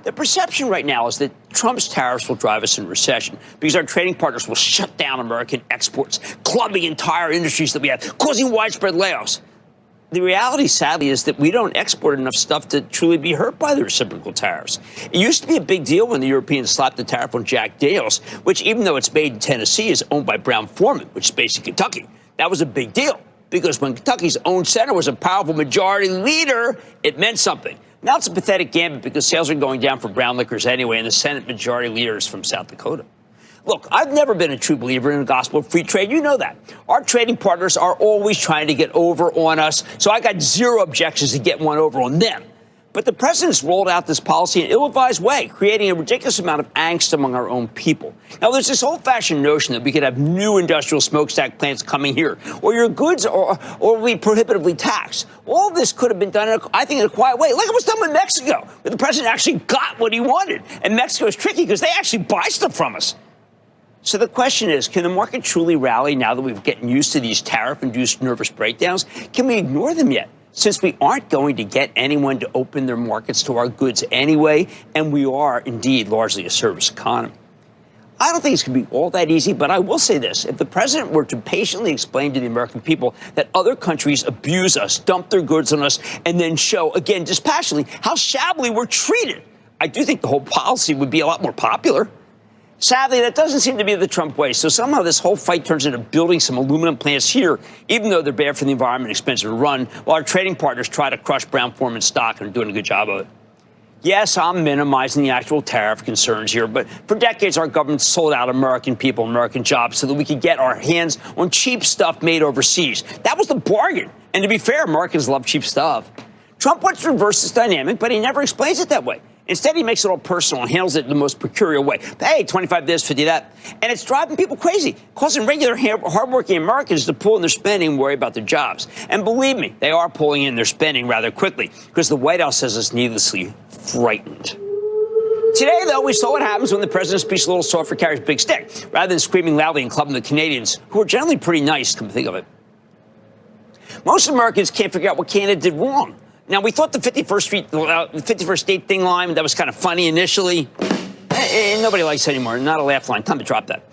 The perception right now is that Trump's tariffs will drive us into recession because our trading partners will shut down American exports, clubbing entire industries that we have, causing widespread layoffs. The reality, sadly, is that we don't export enough stuff to truly be hurt by the reciprocal tariffs. It used to be a big deal when the Europeans slapped the tariff on Jack Daniels, which, even though it's made in Tennessee, is owned by Brown-Forman, which is based in Kentucky. That was a big deal because when Kentucky's own senator was a powerful majority leader, it meant something. Now it's a pathetic gambit because sales are going down for brown liquors anyway, and the Senate majority leader is from South Dakota. Look, I've never been a true believer in the gospel of free trade. You know that. Our trading partners are always trying to get over on us, so I got zero objections to get one over on them. But the president's rolled out this policy in an ill-advised way, creating a ridiculous amount of angst among our own people. Now, there's this old-fashioned notion that we could have new industrial smokestack plants coming here, or your goods or be prohibitively taxed. All this could have been done, I think, in a quiet way, like it was done with Mexico, where the president actually got what he wanted. And Mexico is tricky because they actually buy stuff from us. So the question is, can the market truly rally now that we've gotten used to these tariff-induced nervous breakdowns? Can we ignore them yet? Since we aren't going to get anyone to open their markets to our goods anyway, and we are indeed largely a service economy. I don't think it's going to be all that easy, but I will say this. If the president were to patiently explain to the American people that other countries abuse us, dump their goods on us, and then show, again, dispassionately, how shabbily we're treated, I do think the whole policy would be a lot more popular. Sadly, that doesn't seem to be the Trump way. So somehow this whole fight turns into building some aluminum plants here, even though they're bad for the environment and expensive to run, while our trading partners try to crush Brown-Forman stock and are doing a good job of it. Yes, I'm minimizing the actual tariff concerns here, but for decades, our government sold out American people, American jobs, so that we could get our hands on cheap stuff made overseas. That was the bargain. And to be fair, Americans love cheap stuff. Trump wants to reverse this dynamic, but he never explains it that way. Instead, he makes it all personal and handles it in the most peculiar way. Hey, 25 this, 50 that. And it's driving people crazy, causing regular hardworking Americans to pull in their spending and worry about their jobs. And believe me, they are pulling in their spending rather quickly because the White House has us needlessly frightened. Today, though, we saw what happens when the president speaks a little softer, carries a big stick, rather than screaming loudly and clubbing the Canadians, who are generally pretty nice, come to think of it. Most Americans can't figure out what Canada did wrong. Now, we thought the 51st state thing line, that was kind of funny initially. Nobody likes it anymore. Not a laugh line. Time to drop that.